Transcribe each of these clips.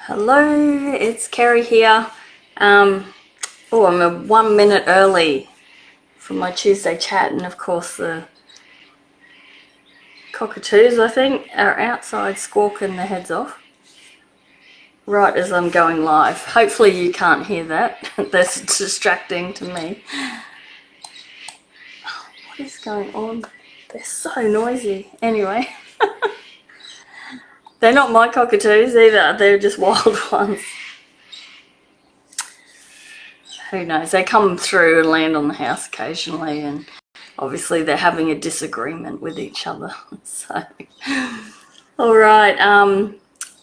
Hello, it's Kerri here. I'm 1 minute early for my Tuesday chat, and of course the cockatoos, I think, are outside squawking their heads off right as I'm going live. Hopefully you can't hear that. That's distracting to me. What is going on? They're so noisy. Anyway, they're not my cockatoos either. They're just wild ones. Who knows? They come through and land on the house occasionally, and obviously they're having a disagreement with each other. So, all right.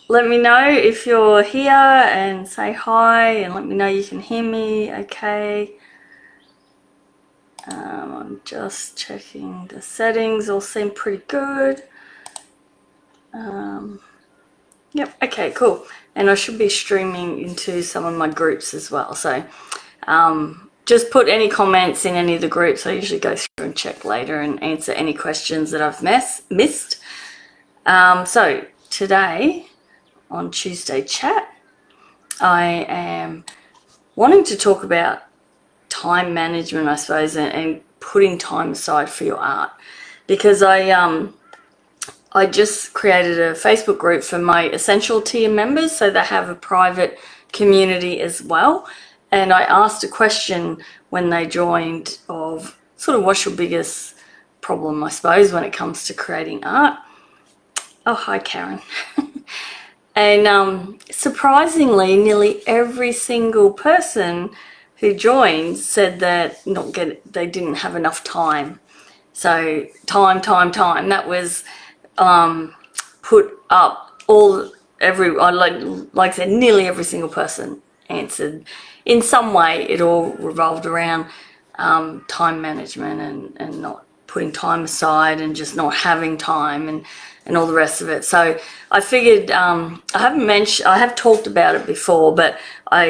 Let me know if you're here and say hi, and let me know you can hear me. Okay. I'm just checking the settings. All seem pretty good. Yep. Okay. Cool. And I should be streaming into some of my groups as well. So. Just put any comments in any of the groups. I usually go through and check later and answer any questions that I've missed. So today on Tuesday Chat, I am wanting to talk about time management, I suppose, and putting time aside for your art, because I just created a Facebook group for my Essential tier members, so they have a private community as well. And I asked a question when they joined of sort of what's your biggest problem, I suppose, when it comes to creating art. Oh, hi, Karen. And surprisingly, nearly every single person who joined said that they didn't have enough time. So time. That was put up like I said, nearly every single person answered in some way. It all revolved around time management and not putting time aside and just not having time and all the rest of it. So I figured I have talked about it before, but I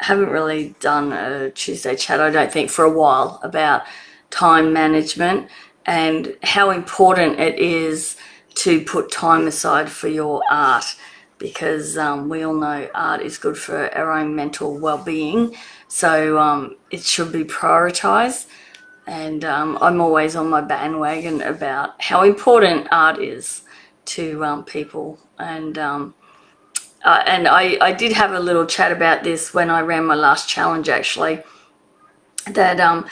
haven't really done a Tuesday chat, I don't think, for a while about time management and how important it is to put time aside for your art, because we all know art is good for our own mental well-being. So it should be prioritized. And I'm always on my bandwagon about how important art is to people. And I did have a little chat about this when I ran my last challenge, actually, that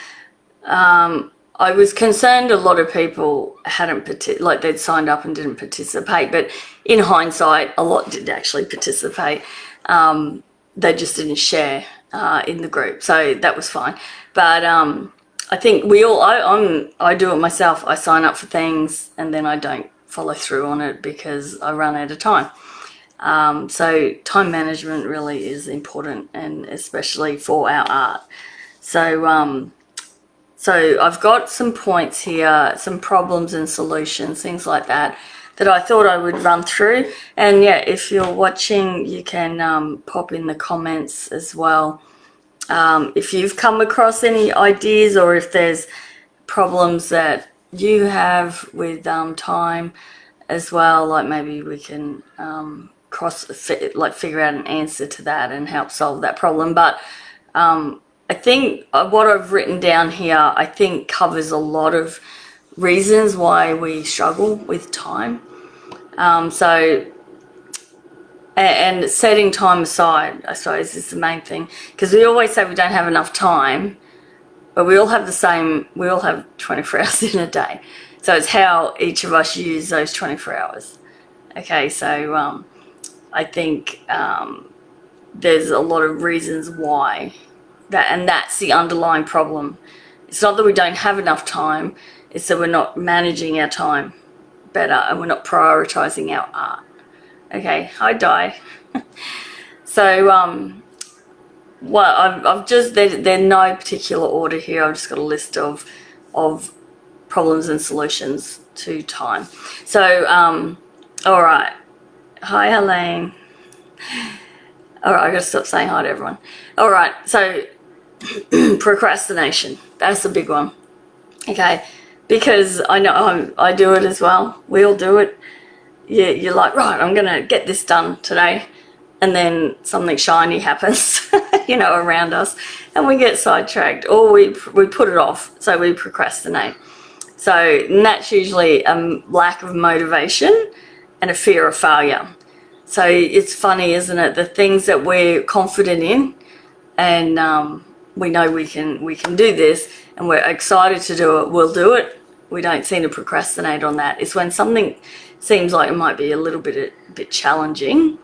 I was concerned a lot of people they'd signed up and didn't participate, but in hindsight, a lot did actually participate. They just didn't share in the group, so that was fine. But I think I do it myself. I sign up for things and then I don't follow through on it because I run out of time. So time management really is important, and especially for our art. So I've got some points here, some problems and solutions, things like that I thought I would run through. And yeah, if you're watching, you can pop in the comments as well. If you've come across any ideas, or if there's problems that you have with time as well, like maybe we can figure out an answer to that and help solve that problem. But I think what I've written down here, I think, covers a lot of reasons why we struggle with time. And setting time aside, I suppose, is the main thing, because we always say we don't have enough time, but we all have 24 hours in a day. So it's how each of us use those 24 hours. Okay, so I think there's a lot of reasons why. And that's the underlying problem. It's not that we don't have enough time, it's that we're not managing our time better and we're not prioritizing our art. Okay, hi Di. So I've just, they're no particular order here. I've just got a list of problems and solutions to time. So all right, hi Helene. All right, I gotta stop saying hi to everyone. All right, so procrastination, that's a big one. Okay, because I know I do it as well. We all do it. You're like, right, I'm gonna get this done today, and then something shiny happens, you know, around us, and we get sidetracked, or we put it off, so we procrastinate. So and that's usually a lack of motivation and a fear of failure. So it's funny, isn't it? The things that we're confident in, and we know we can do this, and we're excited to do it, we'll do it. We don't seem to procrastinate on that. It's when something seems like it might be a bit challenging,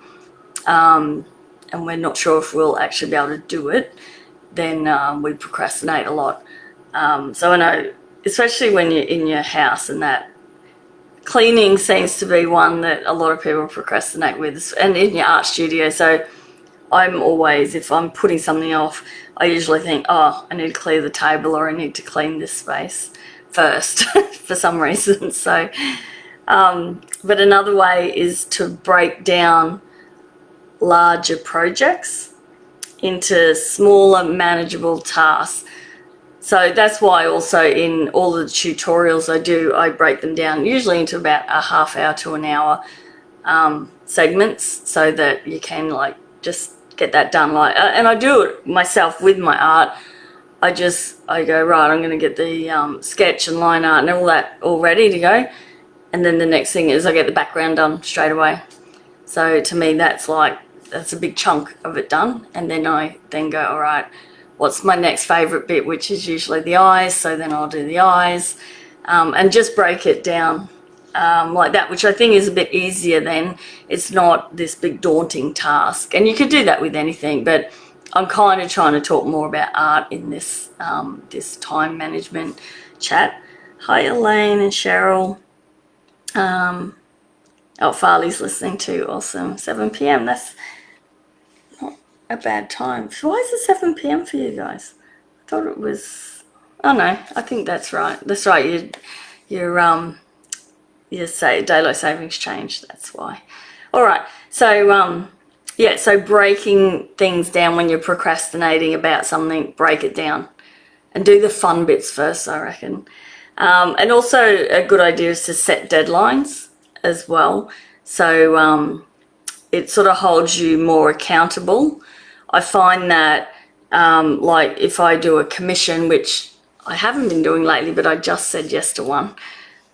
and we're not sure if we'll actually be able to do it, then we procrastinate a lot. So I know, especially when you're in your house, and that cleaning seems to be one that a lot of people procrastinate with, and in your art studio. So I'm always, if I'm putting something off, I usually think, oh, I need to clear the table, or I need to clean this space first for some reason. So, but another way is to break down larger projects into smaller, manageable tasks. So that's why also in all the tutorials I do, I break them down usually into about a half hour to an hour segments, so that you can like just get that done. Like, and I do it myself with my art. I go, right, I'm going to get the sketch and line art and all that all ready to go, and then the next thing is I get the background done straight away. So to me, that's a big chunk of it done, and then I go, all right, what's my next favourite bit, which is usually the eyes, so then I'll do the eyes, and just break it down like that, which I think is a bit easier then. It's not this big daunting task, and you could do that with anything, but I'm kind of trying to talk more about art in this this time management chat. Hi Elaine and Cheryl. Oh, Farley's listening too. Awesome. 7 p.m. That's not a bad time. So why is it 7 p.m. for you guys? I thought it was... Oh no, I think that's right. That's right. You say daylight savings changed. That's why. All right. So yeah. So breaking things down when you're procrastinating about something, break it down, and do the fun bits first, I reckon. And also a good idea is to set deadlines as well. So it sort of holds you more accountable. I find that like if I do a commission, which I haven't been doing lately, but I just said yes to one.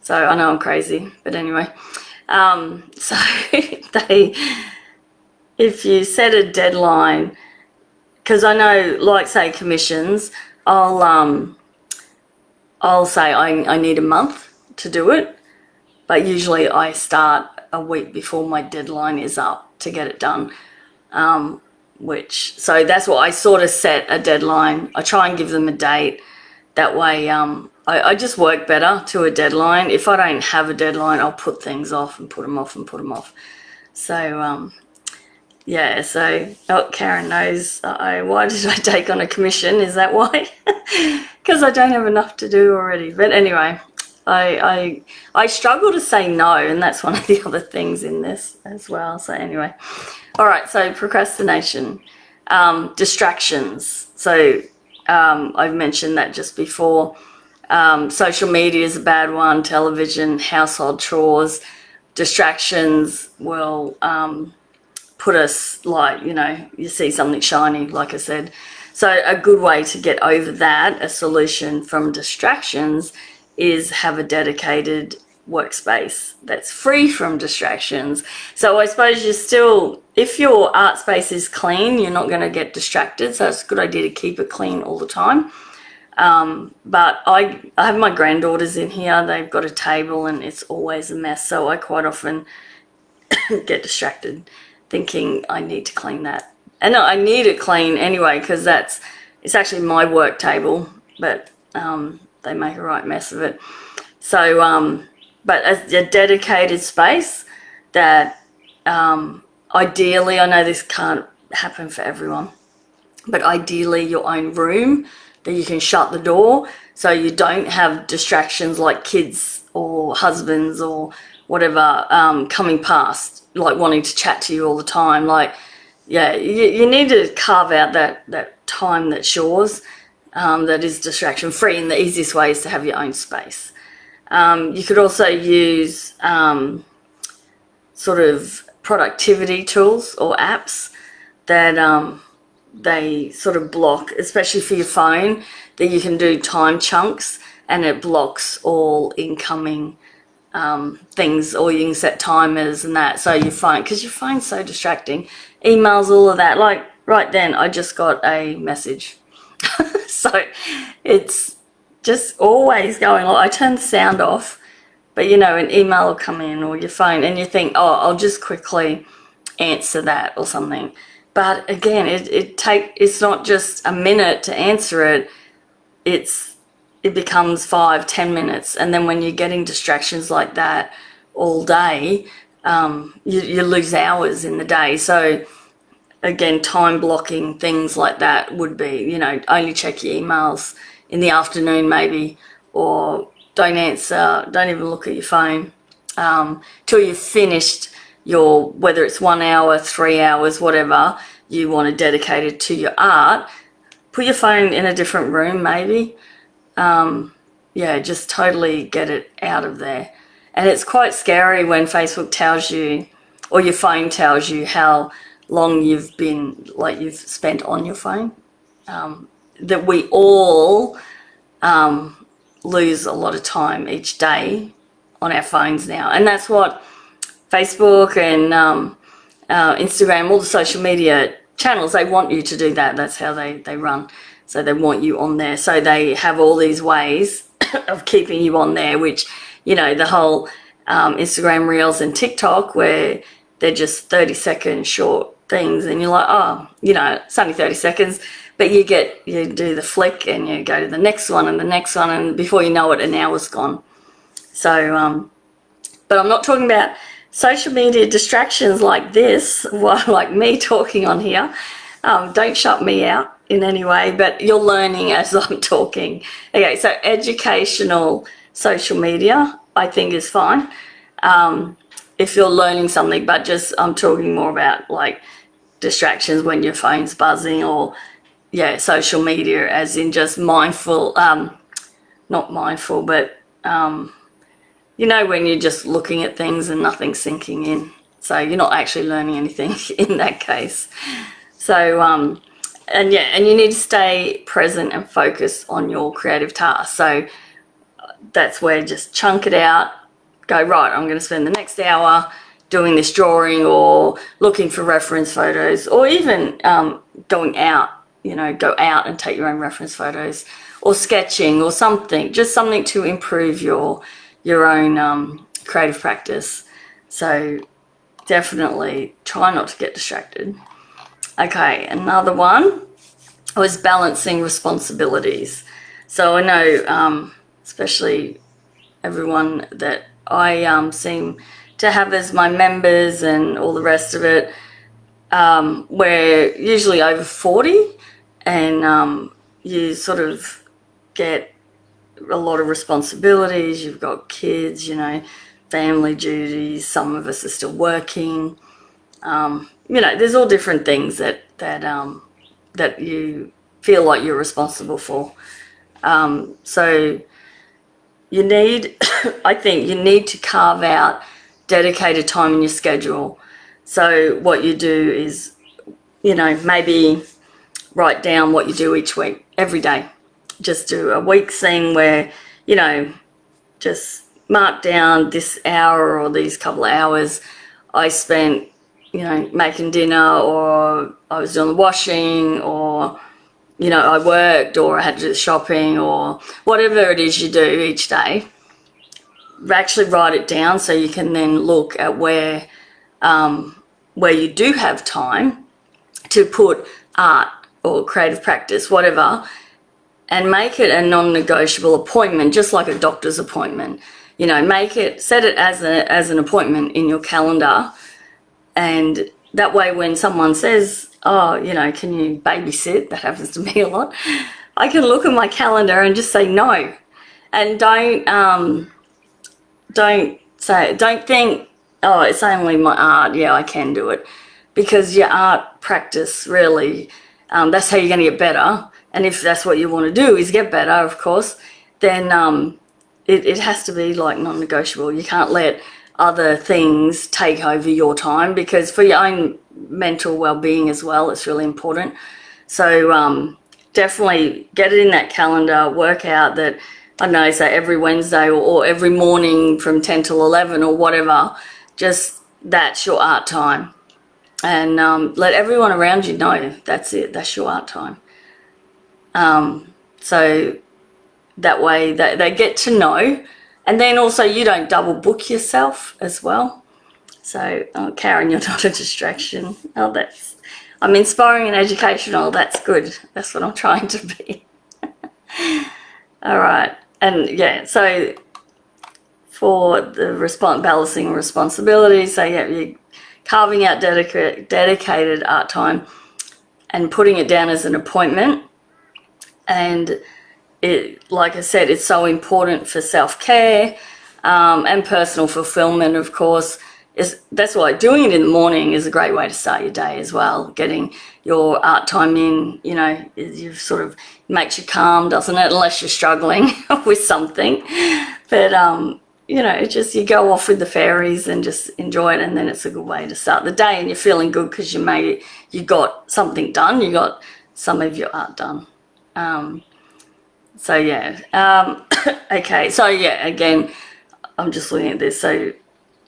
So I know I'm crazy, but anyway. So if you set a deadline, because I know, like say commissions, I'll say I need a month to do it, but usually I start a week before my deadline is up to get it done. So that's what I sort of set a deadline. I try and give them a date. That way I just work better to a deadline. If I don't have a deadline, I'll put things off and put them off and put them off. So yeah, so Karen knows. Why did I take on a commission? Is that why? Because I don't have enough to do already. But anyway, I struggle to say no, and that's one of the other things in this as well. So anyway, all right. So procrastination, distractions. So I've mentioned that just before. Social media is a bad one. Television, household chores, distractions will put us, like, you know, you see something shiny, like I said. So a good way to get over that, a solution from distractions, is have a dedicated workspace that's free from distractions. So I suppose you're still, if your art space is clean, you're not going to get distracted. So it's a good idea to keep it clean all the time. But I have my granddaughters in here. They've got a table and it's always a mess. So I quite often get distracted thinking I need to clean that. And I need it clean anyway, because it's actually my work table, but they make a right mess of it. So, but a dedicated space that ideally, I know this can't happen for everyone, but ideally your own room that you can shut the door so you don't have distractions like kids or husbands or whatever coming past, like wanting to chat to you all the time. Like, yeah, you need to carve out that time that's yours, that is distraction free, and the easiest way is to have your own space. You could also use sort of productivity tools or apps that they sort of block, especially for your phone, that you can do time chunks and it blocks all incoming things, or you can set timers and that. So your phone, because your phone's so distracting, emails, all of that. Like right then, I just got a message. So it's just always going on. I turn the sound off, but you know, an email will come in or your phone and you think, oh, I'll just quickly answer that or something. But again, it's not just a minute to answer it. It becomes 5-10 minutes, and then when you're getting distractions like that all day, you lose hours in the day. So again, time blocking things like that would be, you know, only check your emails in the afternoon maybe, or don't even look at your phone till you've finished your, whether it's 1 hour, 3 hours, whatever you want to dedicate it to your art. Put your phone in a different room maybe. Yeah, just totally get it out of there. And it's quite scary when Facebook tells you, or your phone tells you, how long you've spent on your phone. That we all lose a lot of time each day on our phones now. And that's what Facebook and Instagram, all the social media channels, they want you to do that. That's how they run. So they want you on there. So they have all these ways of keeping you on there, which, you know, the whole Instagram Reels and TikTok, where they're just 30-second short things, and you're like, oh, you know, it's only 30 seconds, but you do the flick and you go to the next one and the next one, and before you know it, an hour's gone. So, but I'm not talking about social media distractions like this, like me talking on here. Don't shut me out in any way, but you're learning as I'm talking. Okay, so educational social media, I think, is fine if you're learning something, but just I'm talking more about like distractions when your phone's buzzing, or yeah, social media as in just mindful, not mindful, but you know, when you're just looking at things and nothing's sinking in, so you're not actually learning anything in that case. So and you need to stay present and focus on your creative task. So that's where just chunk it out, go, right, I'm going to spend the next hour doing this drawing, or looking for reference photos, or even going out, you know, go out and take your own reference photos, or sketching, or something, just something to improve your own creative practice. So definitely try not to get distracted. Okay, another one was balancing responsibilities. So I know, especially everyone that I seem to have as my members and all the rest of it, we're usually over 40, and you sort of get a lot of responsibilities. You've got kids, you know, family duties. Some of us are still working. You know, there's all different things that you feel like you're responsible for. So you need, I think you need to carve out dedicated time in your schedule. So what you do is, you know, maybe write down what you do each week, every day. Just do a week thing where, you know, just mark down this hour or these couple of hours I spent, you know, making dinner, or I was doing the washing, or, you know, I worked, or I had to do the shopping, or whatever it is you do each day. Actually write it down so you can then look at where you do have time to put art or creative practice, whatever, and make it a non-negotiable appointment, just like a doctor's appointment. You know, set it as an appointment in your calendar, and that way when someone says, oh, you know, can you babysit? That happens to me a lot. I can look at my calendar and just say no, and don't think, oh, it's only my art, yeah, I can do it, because your art practice really, that's how you're going to get better. And if that's what you want to do, is get better, of course, then it has to be like non-negotiable. You can't let other things take over your time, because for your own mental well-being as well, it's really important. So definitely get it in that calendar, work out that, I don't know, say every Wednesday or every morning from 10 till 11 or whatever, just that's your art time. And let everyone around you know that's it, that's your art time. So that way they get to know, and then also you don't double book yourself as well. So, Karen, you're not a distraction. Oh, I'm inspiring and educational. That's good. That's what I'm trying to be. All right. And yeah, so for the balancing responsibilities, so yeah, you're carving out dedicated art time and putting it down as an appointment. And it, like I said, it's so important for self-care and personal fulfillment, of course. That's why doing it in the morning is a great way to start your day as well. Getting your art time in, you know, you sort of makes you calm, doesn't it? Unless you're struggling with something. But, you know, just you go off with the fairies and just enjoy it, and then it's a good way to start the day, and you're feeling good because you got something done, you got some of your art done. So yeah, okay, so yeah, again, I'm just looking at this. So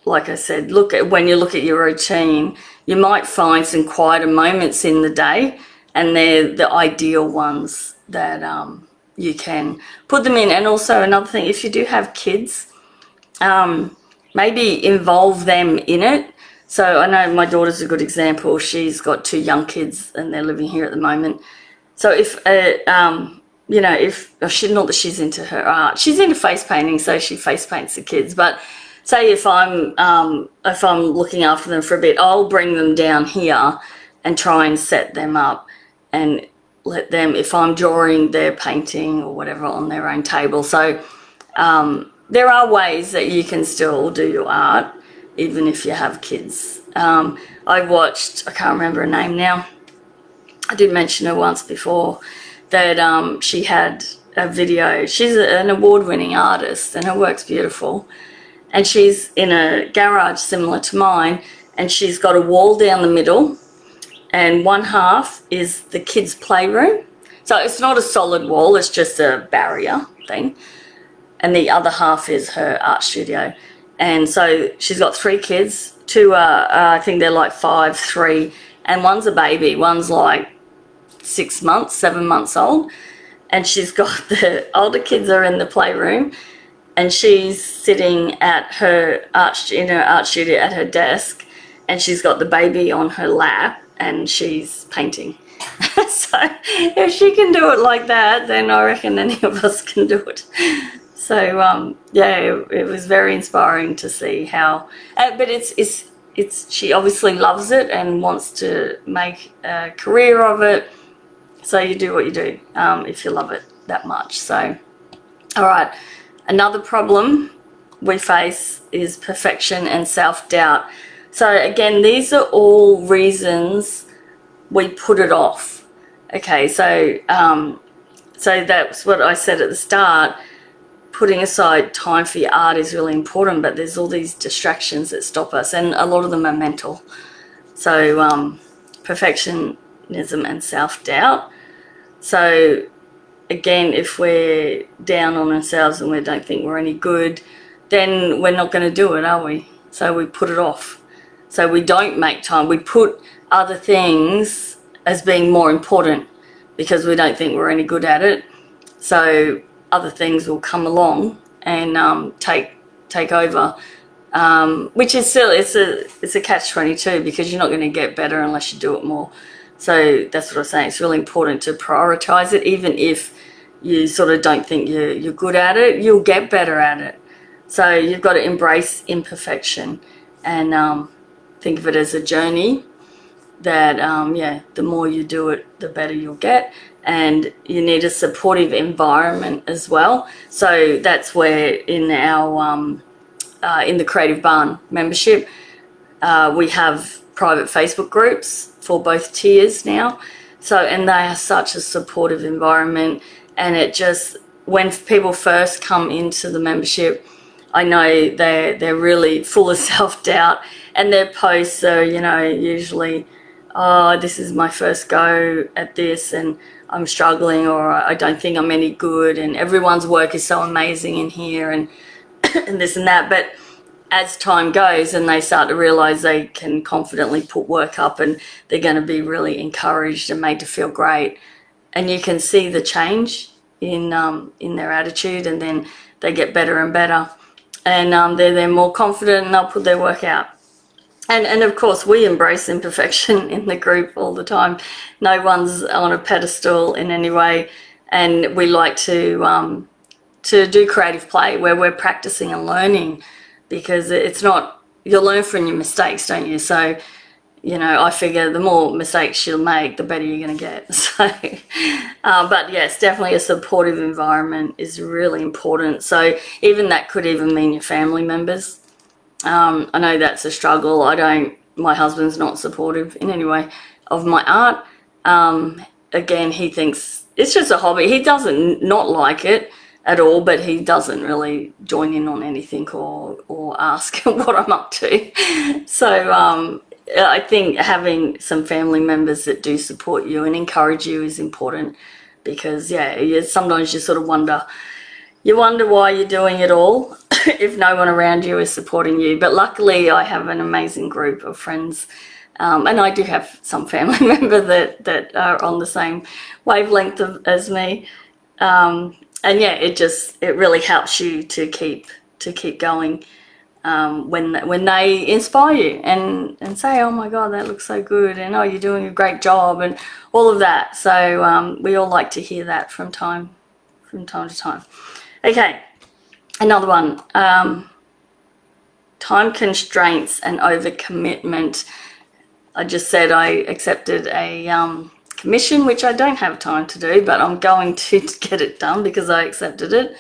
like I said, when you look at your routine, you might find some quieter moments in the day, and they're the ideal ones that you can put them in. And also another thing, if you do have kids, maybe involve them in it. So I know my daughter's a good example. She's got 2 young kids and they're living here at the moment. So if you know, not that she's into her art, she's into face painting, so she face paints the kids. But say if I'm looking after them for a bit, I'll bring them down here and try and set them up and let them, if I'm drawing, they're painting or whatever on their own table. So there are ways that you can still do your art even if you have kids. I watched, I can't remember her name now, I did mention her once before, that she had a video. She's an award-winning artist and her work's beautiful. And she's in a garage similar to mine, and she's got a wall down the middle, and one half is the kids' playroom. So it's not a solid wall, it's just a barrier thing. And the other half is her art studio. And so she's got 3 kids. 2 are, I think they're like 5, 3, and one's a baby. One's like 6 months, 7 months old. And she's got the older kids are in the playroom, and she's sitting at in her art studio at her desk, and she's got the baby on her lap and she's painting. So if she can do it like that, then I reckon any of us can do it. So yeah, it was very inspiring to see how, but she obviously loves it and wants to make a career of it. So you do what you do if you love it that much. So, all right, another problem we face is perfection and self-doubt. So again, these are all reasons we put it off. Okay, so so that's what I said at the start. Putting aside time for your art is really important, but there's all these distractions that stop us, and a lot of them are mental. So perfectionism and self-doubt. So again, if we're down on ourselves and we don't think we're any good, then we're not going to do it, are we? So we put it off. So we don't make time. We put other things as being more important because we don't think we're any good at it. So other things will come along and take over, which is still, it's a catch-22, because you're not going to get better unless you do it more. So that's what I'm saying. It's really important to prioritize it. Even if you sort of don't think you're good at it, you'll get better at it. So you've got to embrace imperfection and think of it as a journey that, yeah, the more you do it, the better you'll get. And you need a supportive environment as well. So that's where in our in the Creative Barn membership, we have private Facebook groups for both tiers now. So, and they are such a supportive environment. And it just, when people first come into the membership, I know they're really full of self-doubt, and their posts are, you know, usually, oh, this is my first go at this and I'm struggling, or I don't think I'm any good, and everyone's work is so amazing in here, and and this and that. But as time goes and they start to realize they can confidently put work up, and they're going to be really encouraged and made to feel great, and you can see the change in their attitude, and then they get better and better, and they're more confident, and they'll put their work out. And of course, we embrace imperfection in the group all the time. No one's on a pedestal in any way, and we like to do creative play where we're practicing and learning, because it's not, you'll learn from your mistakes, don't you? So, you know, I figure the more mistakes you'll make, the better you're going to get. So, but yes, definitely a supportive environment is really important. So even that could even mean your family members. I know that's a struggle. My husband's not supportive in any way of my art. Again, he thinks it's just a hobby. He doesn't not like it at all, but he doesn't really join in on anything or ask what I'm up to. So I think having some family members that do support you and encourage you is important, because sometimes you sort of wonder why you're doing it all if no one around you is supporting you. But luckily I have an amazing group of friends, and I do have some family member that are on the same wavelength as me, and yeah, it really helps you to keep going when they inspire you and say, oh my God, that looks so good, and oh, you're doing a great job, and all of that. So we all like to hear that from time to time. Okay, another one, time constraints and overcommitment. I just said I accepted a commission, which I don't have time to do, but I'm going to get it done because I accepted it.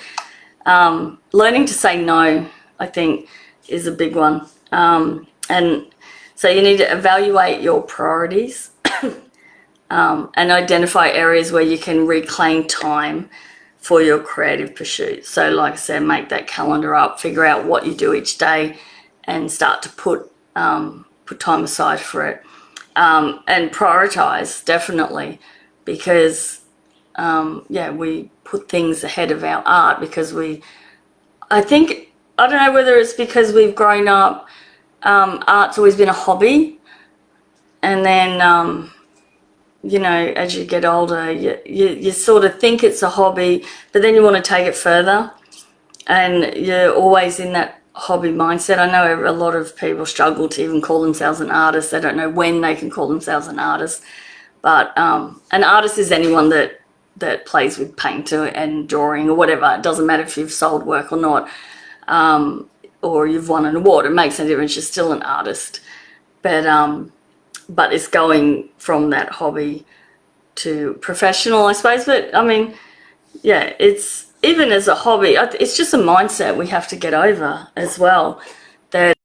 Learning to say no, I think, is a big one. And so you need to evaluate your priorities and identify areas where you can reclaim time for your creative pursuit. So like I said, make that calendar up, figure out what you do each day, and start to put time aside for it. And prioritize, definitely, because we put things ahead of our art because I don't know whether it's because we've grown up, art's always been a hobby, and then you know, as you get older, you sort of think it's a hobby, but then you want to take it further, and you're always in that hobby mindset. I know a lot of people struggle to even call themselves an artist. They don't know when they can call themselves an artist. But an artist is anyone that plays with paint and drawing or whatever. It doesn't matter if you've sold work or not, or you've won an award. It makes no difference. You're still an artist. But it's going from that hobby to professional, I suppose. But I mean, yeah, it's, even as a hobby, it's just a mindset we have to get over as well, that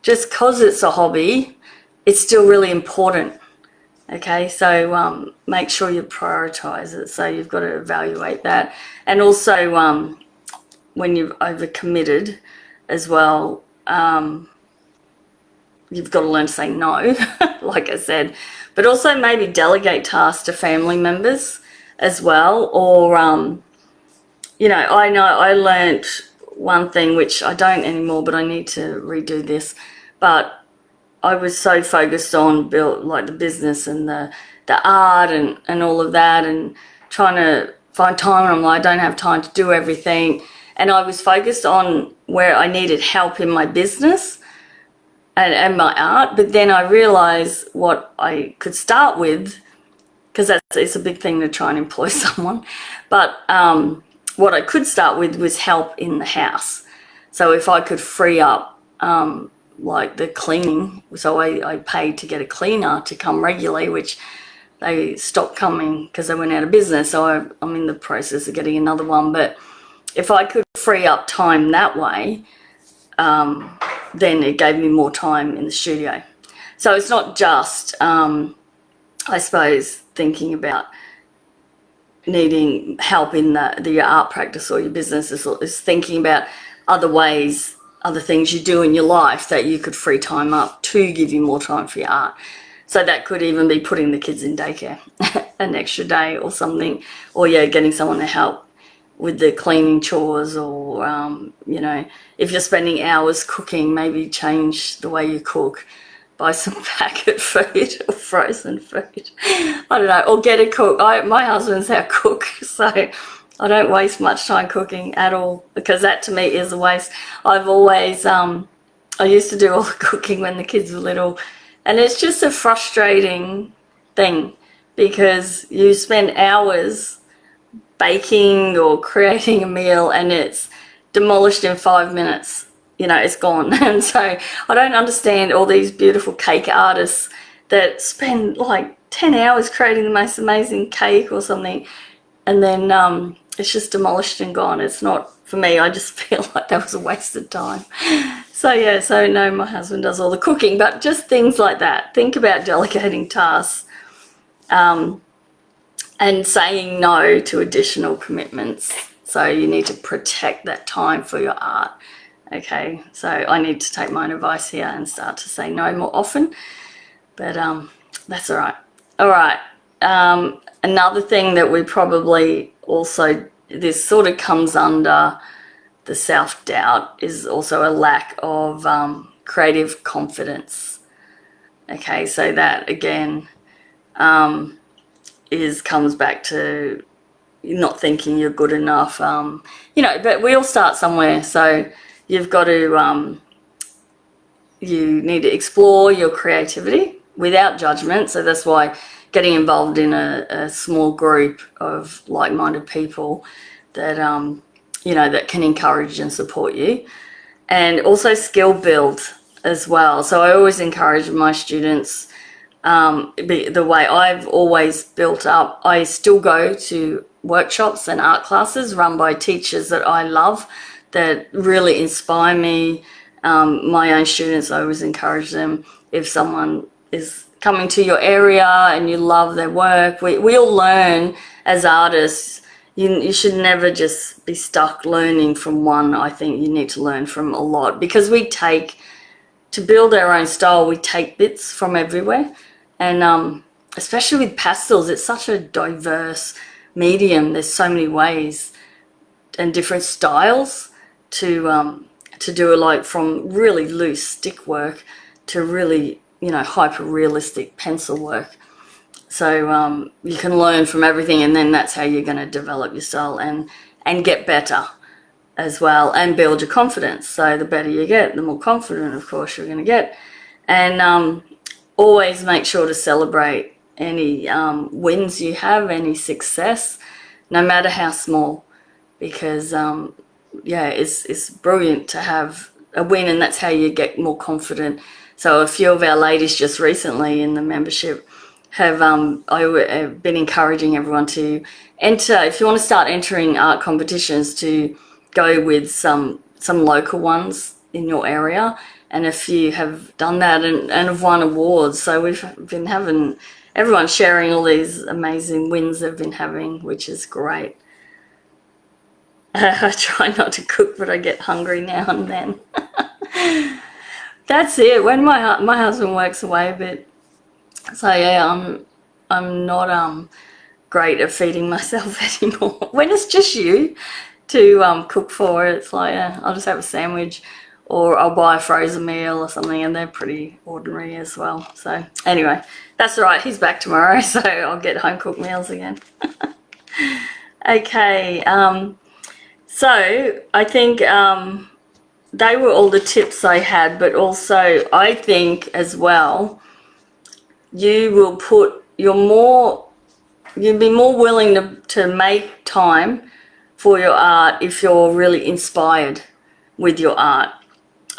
just because it's a hobby, it's still really important. Okay, so make sure you prioritize it. So you've got to evaluate that. And also when you've overcommitted as well, you've got to learn to say no, like I said, but also maybe delegate tasks to family members as well. Or, you know I learn't one thing, which I don't anymore, but I need to redo this. But I was so focused on the business and the art and all of that, and trying to find time, and I'm like, I don't have time to do everything. And I was focused on where I needed help in my business and my art, but then I realized what I could start with, because it's a big thing to try and employ someone, but what I could start with was help in the house. So if I could free up like the cleaning, so I paid to get a cleaner to come regularly, which they stopped coming because they went out of business, so I'm in the process of getting another one. But if I could free up time that way, then it gave me more time in the studio. So it's not just, I suppose, thinking about needing help in the art practice or your business. Is thinking about other ways other things you do in your life that you could free time up to give you more time for your art. So that could even be putting the kids in daycare an extra day or something, or yeah, getting someone to help with the cleaning chores, or you know, if you're spending hours cooking, maybe change the way you cook, buy some packet food or frozen food, I don't know, or get a cook. My husband's our cook, so I don't waste much time cooking at all, because that to me is a waste. I've always I used to do all the cooking when the kids were little, and it's just a frustrating thing because you spend hours baking or creating a meal and it's demolished in 5 minutes. You know, it's gone. And so I don't understand all these beautiful cake artists that spend like 10 hours creating the most amazing cake or something, and then it's just demolished and gone. It's not for me. I just feel like that was a waste of time. So yeah, so no, my husband does all the cooking, but just things like that. Think about delegating tasks and saying no to additional commitments. So you need to protect that time for your art. Okay, so I need to take my own advice here and start to say no more often, but that's all right. All right, another thing that we probably also, this sort of comes under the self-doubt, is also a lack of creative confidence. Okay, so that again comes back to not thinking you're good enough, you know, but we all start somewhere, so you've got to you need to explore your creativity without judgment. So that's why getting involved in a small group of like-minded people that you know, that can encourage and support you, and also skill build as well. So I always encourage my students, the way I've always built up, I still go to workshops and art classes run by teachers that I love, that really inspire me. My own students, I always encourage them, if someone is coming to your area and you love their work, we all learn as artists. You should never just be stuck learning from one. I think you need to learn from a lot, because to build our own style, we take bits from everywhere. And especially with pastels, it's such a diverse medium. There's so many ways and different styles to do it, like from really loose stick work to really, you know, hyper realistic pencil work. So you can learn from everything, and then that's how you're going to develop your style and get better as well, and build your confidence. So the better you get, the more confident, of course, you're going to get. And always make sure to celebrate any wins you have, any success, no matter how small, because yeah, it's brilliant to have a win, and that's how you get more confident. So a few of our ladies just recently in the membership have I've been encouraging everyone to enter, if you want to start entering art competitions, to go with some local ones in your area, and a few have done that and have won awards. So we've been having everyone sharing all these amazing wins they've been having, which is great. I try not to cook, but I get hungry now and then. That's it. When my husband works away a bit, so yeah, I'm not great at feeding myself anymore. When it's just you to cook for, it's like I'll just have a sandwich, or I'll buy a frozen meal or something, and they're pretty ordinary as well. So anyway, that's all right. He's back tomorrow, so I'll get home cooked meals again. Okay, so I think they were all the tips I had, but also I think as well, you'll be more willing to make time for your art if you're really inspired with your art.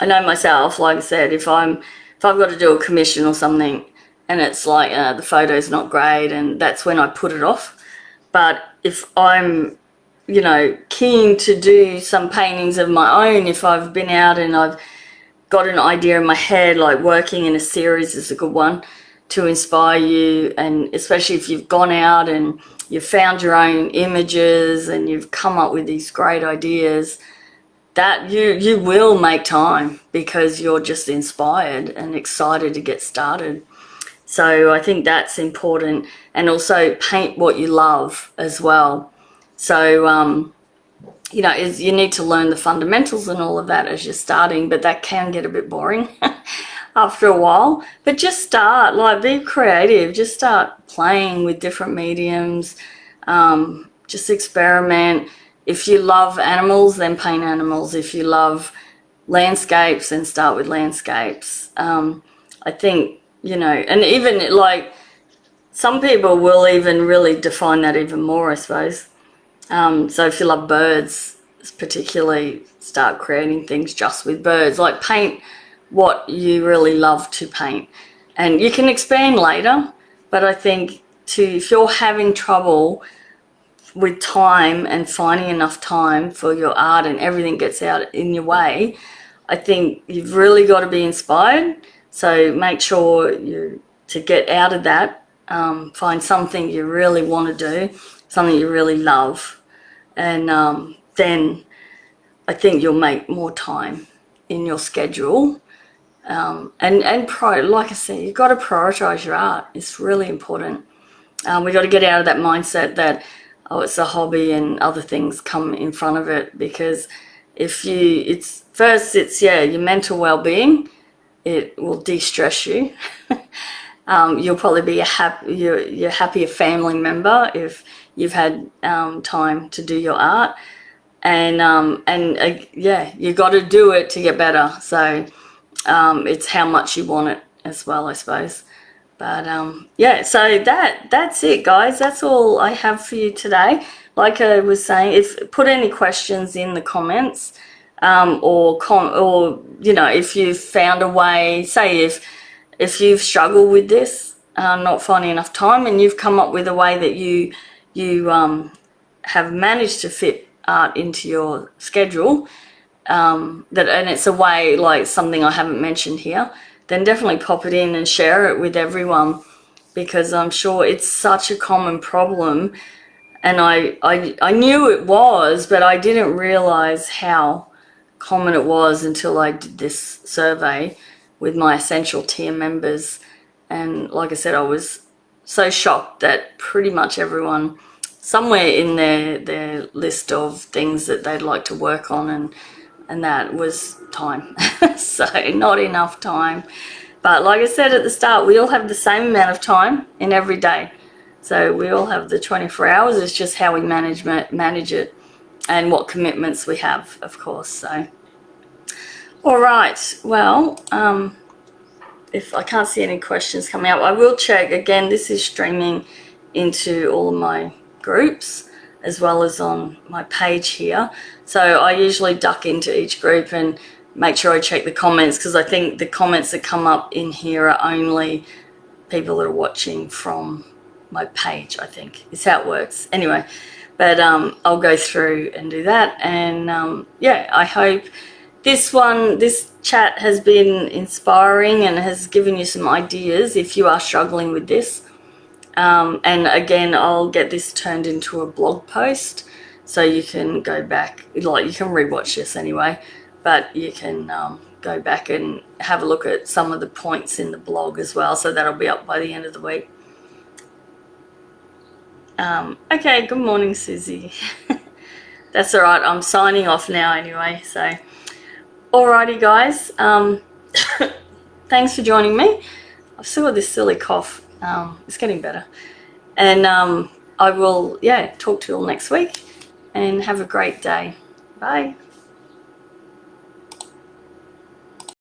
I know myself, like I said, if I've got to do a commission or something and it's like the photo's not great, and that's when I put it off. But if I'm, you know, keen to do some paintings of my own, if I've been out and I've got an idea in my head, like working in a series is a good one to inspire you, and especially if you've gone out and you've found your own images and you've come up with these great ideas, that you will make time because you're just inspired and excited to get started. So I think that's important. And also paint what you love as well. So you know, you need to learn the fundamentals and all of that as you're starting, but that can get a bit boring after a while. But just start, like, be creative. Just start playing with different mediums. Just experiment. If you love animals, then paint animals. If you love landscapes, then start with landscapes. I think, you know, and even like some people will even really define that even more, I suppose. So if you love birds, particularly start creating things just with birds. Like paint what you really love to paint. And you can expand later, but I think if you're having trouble with time and finding enough time for your art and everything gets out in your way, I think you've really got to be inspired. So make sure to get out of that, find something you really want to do, something you really love, and then I think you'll make more time in your schedule. Like I said, you've got to prioritize your art. It's really important. We've got to get out of that mindset that, oh, it's a hobby and other things come in front of it, because it's your mental well-being. It will de-stress you. You'll probably be you're happier family member if you've had time to do your art, and you got to do it to get better. So it's how much you want it as well, I suppose. But so that's it, guys. That's all I have for you today. Like I was saying, put any questions in the comments, or you know, if you've found a way. Say if you've struggled with this, not finding enough time, and you've come up with a way that you have managed to fit art into your schedule, and it's a way, like something I haven't mentioned here, then definitely pop it in and share it with everyone, because I'm sure it's such a common problem. And I knew it was, but I didn't realize how common it was until I did this survey with my essential tier members. And like I said, I was so shocked that pretty much everyone, somewhere in their list of things that they'd like to work on, and that was time. So not enough time. But like I said at the start, we all have the same amount of time in every day. So we all have the 24 hours. It's just how we manage it, and what commitments we have, of course. So, all right. Well, if I can't see any questions coming up, I will check again. This is streaming into all of my groups as well as on my page here. So I usually duck into each group and make sure I check the comments, because I think the comments that come up in here are only people that are watching from my page, I think is how it works. Anyway, but I'll go through and do that. And I hope this chat has been inspiring and has given you some ideas if you are struggling with this. And again, I'll get this turned into a blog post, so you can go back, like you can rewatch this anyway, but you can go back and have a look at some of the points in the blog as well. So that'll be up by the end of the week. Okay, good morning, Susie. That's all right. I'm signing off now anyway. So, alrighty, guys. Thanks for joining me. I've still got this silly cough. It's getting better. And I will, talk to you all next week, and have a great day. Bye.